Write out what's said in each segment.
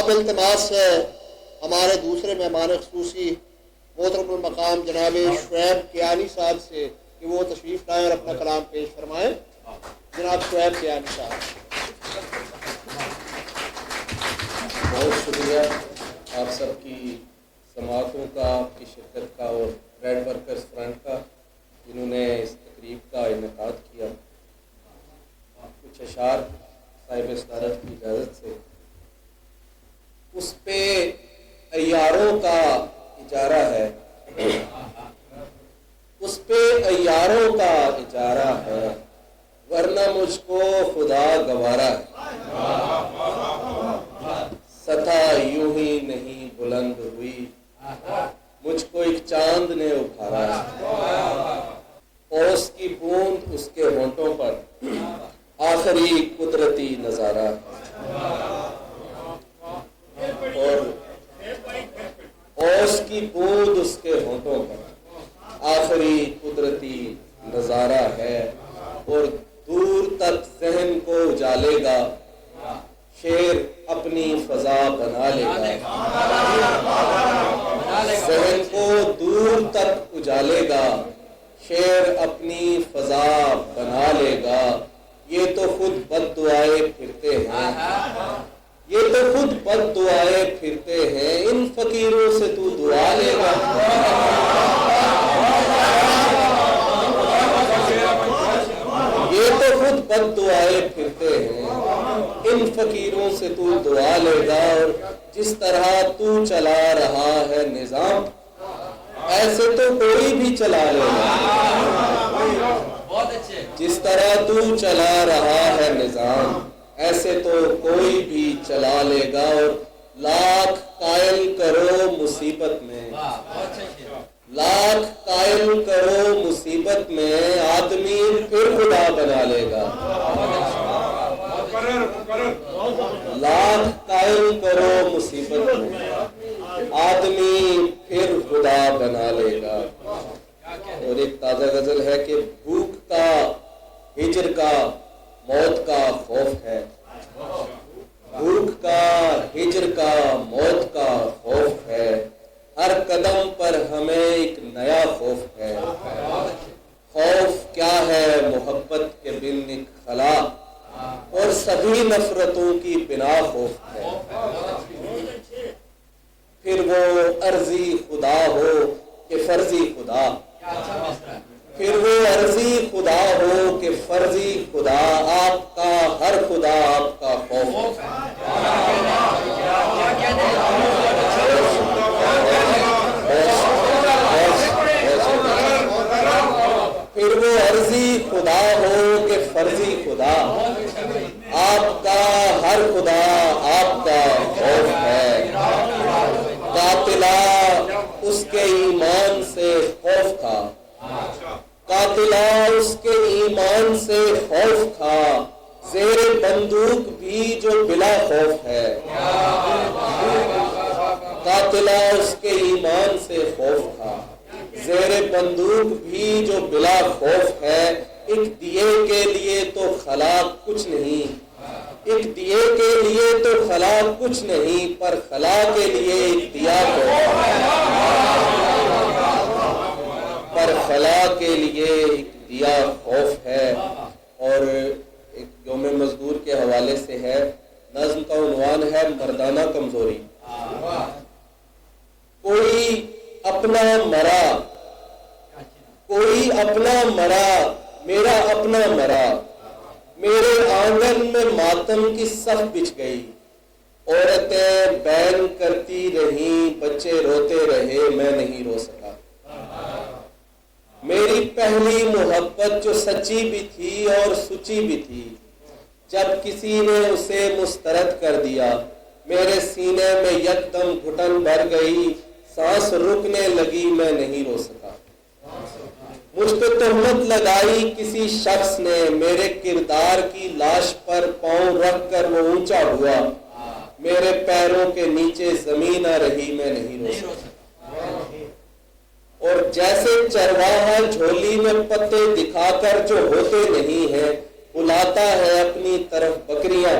اب التماس ہے ہمارے دوسرے مہمان خصوصی محترم المقام جناب شعیب کیانی صاحب سے کہ وہ تشریف لائیں اور اپنا کلام پیش فرمائیں. جناب شعیب کیانی صاحب. بہت شکریہ آپ سب کی سماعتوں کا، آپ کی شرکت کا اور ریڈ ورکرز فرنٹ کا جنہوں نے اس تقریب کا انعقاد کیا. کچھ اشعار صاحب صدارت کی اجازت سے. اس پہ عیاروں کا اجارہ ہے، اس پہ عیاروں کا اجارہ ہے، ورنہ مجھ کو خدا گوارا ہے. سطح یوں ہی نہیں بلند ہوئی، مجھ کو ایک چاند نے ابھارا ہے. اوس کی بوند اس کے ہونٹوں پر آخری قدرتی نظارہ ہے. اور اوس کی بوند اس کے ہونٹوں پر آخری قدرتی نظارہ ہے. اور دور تک ذہن کو اجالے گا، شیر اپنی فضا بنا لے گا. ذہن کو دور تک اجالے گا، شیر اپنی فضا بنا لے گا. یہ تو خود بد دعائے پھرتے ہیں، یہ تو خود بد دعائے پھرتے ہیں، ان فقیروں سے تو دعا لے گا. یہ تو خود بد دعائے پھرتے ہیں، ان فقیروں سے تو دعا لے گا. اور جس طرح تو چلا رہا ہے نظام، ایسے تو کوئی بھی چلا لے گا. جس طرح تو چلا رہا ہے نظام، ایسے تو کوئی بھی چلا لے گا. اور لاکھ قائل کرو مصیبت میں، لاکھ قائل کرو مصیبت میں، آدمی پھر خدا بنا لے گا. لاکھ قائل کرو مصیبت میں، آدمی پھر خدا بنا لے گا. اور ایک تازہ غزل ہے کہ بھوک کا، ہجر کا، موت کا خوف ہے. بھوک کا، ہجر کا، موت کا خوف ہے، ہر قدم پر ہمیں ایک نیا خوف ہے. خوف کیا ہے محبت کے بن ایک خلا، اور سبھی نفرتوں کی بنا خوف ہے. پھر وہ عرضی خدا ہو کہ فرضی خدا، پھر وہ عرضی خدا ہو کہ فرضی خدا، آپ کا ہر خدا آپ کا خوف. پھر وہ عرضی خدا ہو کہ فرضی خدا، آپ کا ہر خدا آپ کا خوف ہے. قاتلہ اس کے ایمان سے خوف تھا، قاتلہ اس کے ایمان سے خوف تھا، زیر بندوق بھی جو بلا خوف ہے. قاتلہ اس کے ایمان سے خوف تھا، زیر بندوق بھی جو بلا خوف ہے. ایک دیے کے لیے تو خلا کچھ نہیں، ایک دیے کے لیے تو خلا کچھ نہیں، پر خلا کے لیے ایک دیا خوف ہے. پر خلا کے لیے ایک دیا خوف ہے. اور ایک یوم مزدور کے حوالے سے ہے، نظم کا عنوان ہے مردانہ کمزوری. کوئی اپنا مرا، کوئی اپنا مرا، میرا اپنا مرا، میرے آنگن میں ماتم کی صف بچھ گئی. عورتیں بین کرتی رہیں، بچے روتے رہے، میں نہیں رو سکا. میری پہلی محبت جو سچی بھی تھی اور سچی بھی تھی، جب کسی نے اسے مسترد کر دیا، میرے سینے میں یکدم گھٹن بھر گئی، سانس رکنے لگی، میں نہیں رو سکا. مجھ پہ تہمت لگائی کسی شخص نے، میرے کردار کی لاش پر پاؤں رکھ کر وہ اونچا ہوا، میرے پیروں کے نیچے زمین نہ رہی، میں نہیں رو سکا. اور جیسے چرواہا جھولی میں پتے دکھا کر جو ہوتے نہیں ہیں، بلاتا ہے اپنی طرف بکریاں،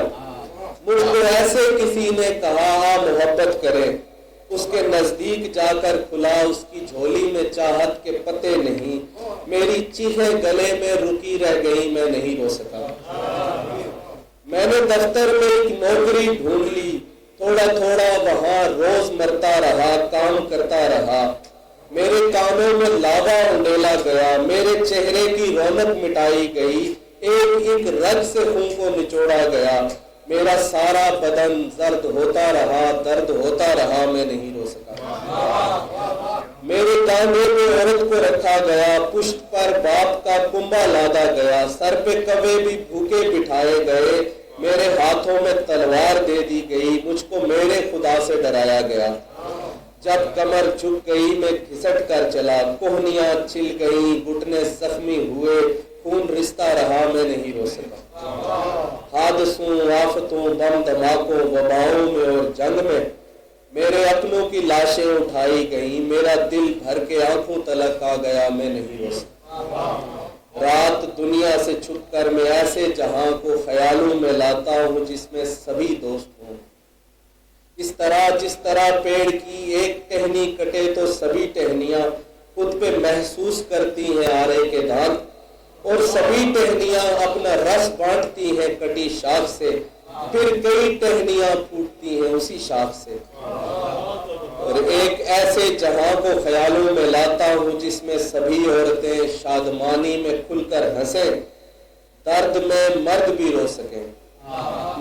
مجھ کو ایسے کسی نے کہا آ محبت کرے، اس کے نزدیک جا کر کھلا اس کی جھولی میں چاہت کے پتے نہیں، میری چیخیں گلے میں رکی رہ گئی، میں نہیں رو سکا۔ میں نے دفتر میں ایک نوکری ڈھونڈ لی، تھوڑا تھوڑا وہاں روز مرتا رہا، کام کرتا رہا، میرے کانوں میں لاوا انڈیلا گیا، میرے چہرے کی رونق مٹائی گئی، ایک ایک رگ سے خون کو نچوڑا گیا، میرا سارا بدن زرد ہوتا رہا، درد ہوتا رہا، میں نہیں رو سکا۔ میرے کاندھے پہ عورت کو رکھا گیا، پشت پر باپ کا کنبا لادا گیا، سر پہ کوے بھی بھوکے بٹھائے گئے، میرے ہاتھوں میں تلوار دے دی گئی، مجھ کو میرے خدا سے ڈرایا گیا۔ جب کمر جھک گئی میں گھسٹ کر چلا، کوہنیاں چل گئیں، گھٹنے زخمی ہوئے، خون رستا رہا، میں نہیں رو سکا۔ حادثوں، آفتوں، بم دھماکوں، وباؤں میں اور جنگ میں میرے اپنوں کی لاشیں اٹھائی گئیں، میرا دل بھر کے آنکھوں تلک آ گیا، میں نہیں رو سکا۔ رات دنیا سے چھپ کر میں ایسے جہاں کو خیالوں میں لاتا ہوں جس میں سبھی دوست ہوں، جس طرح پیڑ کی ایک ٹہنی کٹے تو سبھی ٹہنیاں خود پہ محسوس کرتی ہیں آرے کے داغ، اور سبھی ٹہنیاں اپنا رس بانٹتی ہیں کٹی شاخ سے، پھر کئی ٹہنیاں پھوٹتی ہیں اسی شاخ سے، اور ایک ایسے جہاں کو خیالوں میں لاتا ہوں جس میں سبھی عورتیں شادمانی میں کھل کر ہنسیں، درد میں مرد بھی رو سکیں،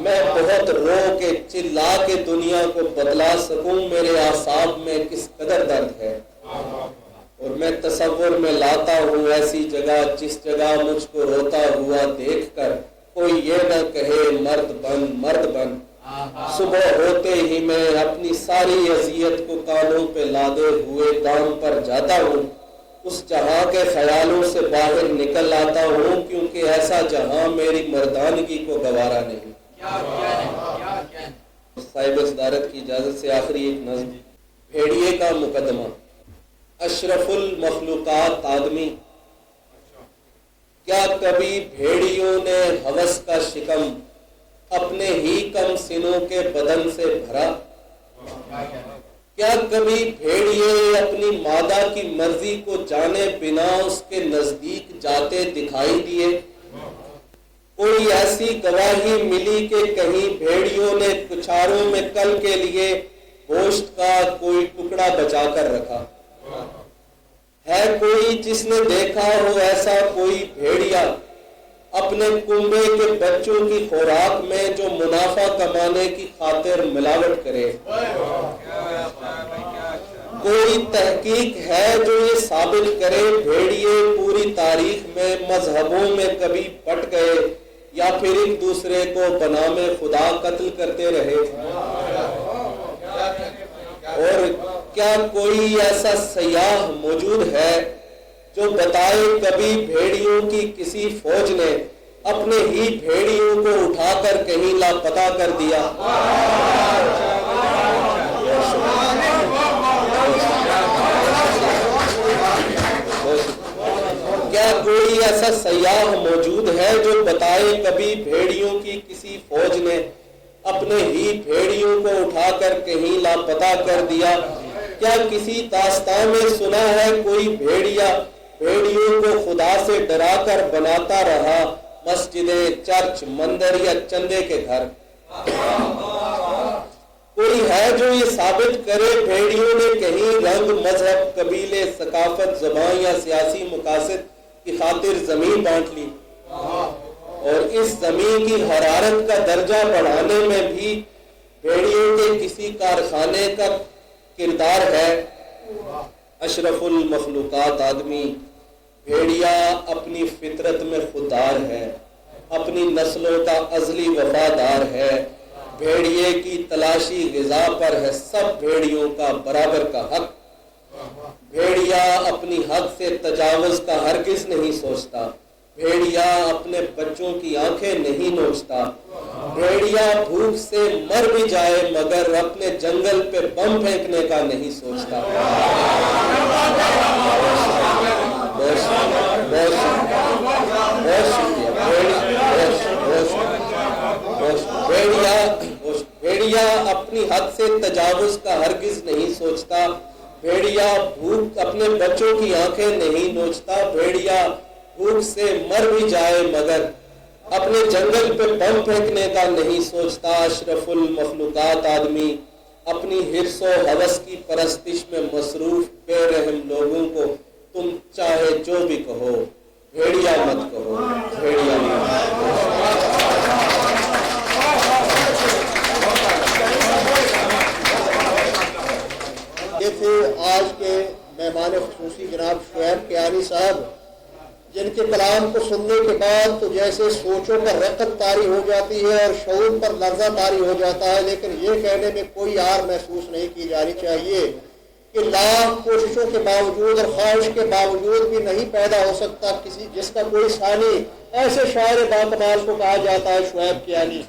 میں بہت رو کے چلا کے دنیا کو بتلا سکوں میرے اعصاب میں کس قدر درد ہے، اور میں تصور میں لاتا ہوں ایسی جگہ جس جگہ مجھ کو روتا ہوا دیکھ کر کوئی یہ نہ کہے مرد بن مرد بن۔ صبح ہوتے ہی میں اپنی ساری اذیت کو کانوں پہ لادے ہوئے کام پر جاتا ہوں، اس جہاں کے خیالوں سے باہر نکل آتا ہوں، کیونکہ ایسا جہاں میری مردانگی کو گوارا نہیں۔ صاحب صدارت کی اجازت سے آخری ایک نظم، بھیڑیے کا مقدمہ۔ اشرف المخلوقات آدمی، کیا کبھی بھیڑیوں نے ہوس کا شکم اپنے ہی کم سنوں کے بدن سے بھرا؟ کیا کبھی بھیڑیے اپنی مادہ کی مرضی کو جانے بنا اس کے نزدیک جاتے دکھائی دیے؟ کوئی ایسی گواہی ملی کہ کہیں بھیڑیوں نے کچھاروں میں کل کے لیے گوشت کا کوئی ٹکڑا بچا کر رکھا؟ ہے کوئی جس نے دیکھا ہو ایسا کوئی بھیڑیا اپنے کنبے کے بچوں کی خوراک میں جو منافع کمانے کی خاطر ملاوٹ کرے؟ کوئی تحقیق ہے جو یہ ثابت کرے بھیڑیے پوری تاریخ میں مذہبوں میں کبھی پٹ گئے یا پھر ایک دوسرے کو بنام خدا قتل کرتے رہے؟ اور کیا کوئی ایسا سیاح موجود ہے جو بتائے کبھی بھیڑیوں کی کسی فوج نے اپنے ہی بھیڑیوں کو اٹھا کر کہیں لاپتہ کر دیا؟ کیا کوئی ایسا سیاح موجود ہے جو بتائے کبھی بھیڑیوں کی کسی فوج نے اپنے ہی بھیڑیوں کو اٹھا کر کہیں لاپتہ کر دیا؟ کیا کسی داستان میں سنا ہے کوئی بھیڑیا بھیڑیوں کو خدا سے ڈرا کر بناتا رہا مسجدیں، چرچ، مندر یا چندے کے گھر؟ کوئی ہے جو یہ ثابت کرے بھیڑیوں نے کہیں رنگ، مذہب، قبیلے، ثقافت، زبان یا سیاسی مقاصد کی خاطر زمین بانٹ لی اور اس زمین کی حرارت کا درجہ بڑھانے میں بھی بھیڑیوں کے کسی کارخانے کا کردار ہے؟ اشرف المخلوقات آدمی، بھیڑیا اپنی فطرت میں خوددار ہے، اپنی نسلوں کا ازلی وفادار ہے، بھیڑیے کی تلاشی غذا پر ہے سب بھیڑیوں کا برابر کا حق۔ بھیڑیا اپنی حد سے تجاوز کا ہرگز نہیں سوچتا، بھیڑیا اپنے بچوں کی آنکھیں نہیں نوچتا، بھیڑیا بھوک سے مر بھی جائے مگر اپنے جنگل پہ بم پھینکنے کا نہیں سوچتا۔ بہت شکریہ۔ بھیڑیا بھیڑیا اپنی حد سے تجاوز کا ہرگز نہیں سوچتا، بھیڑیا بھوک اپنے بچوں کی آنکھیں نہیں نوچتا، بھیڑیا بھوک سے مر بھی جائے مگر اپنے جنگل پہ بم پھینکنے کا نہیں سوچتا۔ اشرف المخلوقات آدمی اپنی حرص و ہوس کی پرستش میں مصروف بے رحم لوگوں کو تم چاہے جو بھی کہو، بھیڑیا مت کہو، بھیڑیا مت کہو۔ یہ تھے آج کے مہمان خصوصی جناب شعیب کیانی صاحب، جن کے کلام کو سننے کے بعد تو جیسے سوچوں پر رقت طاری ہو جاتی ہے اور شعور پر لرزہ طاری ہو جاتا ہے، لیکن یہ کہنے میں کوئی آر محسوس نہیں کی جانی چاہیے کہ لاکھ کوششوں کے باوجود اور خواہش کے باوجود بھی نہیں پیدا ہو سکتا کسی جس کا کوئی ثانی ایسے شاعر باکمال کو کہا جاتا ہے شعیب کیانی۔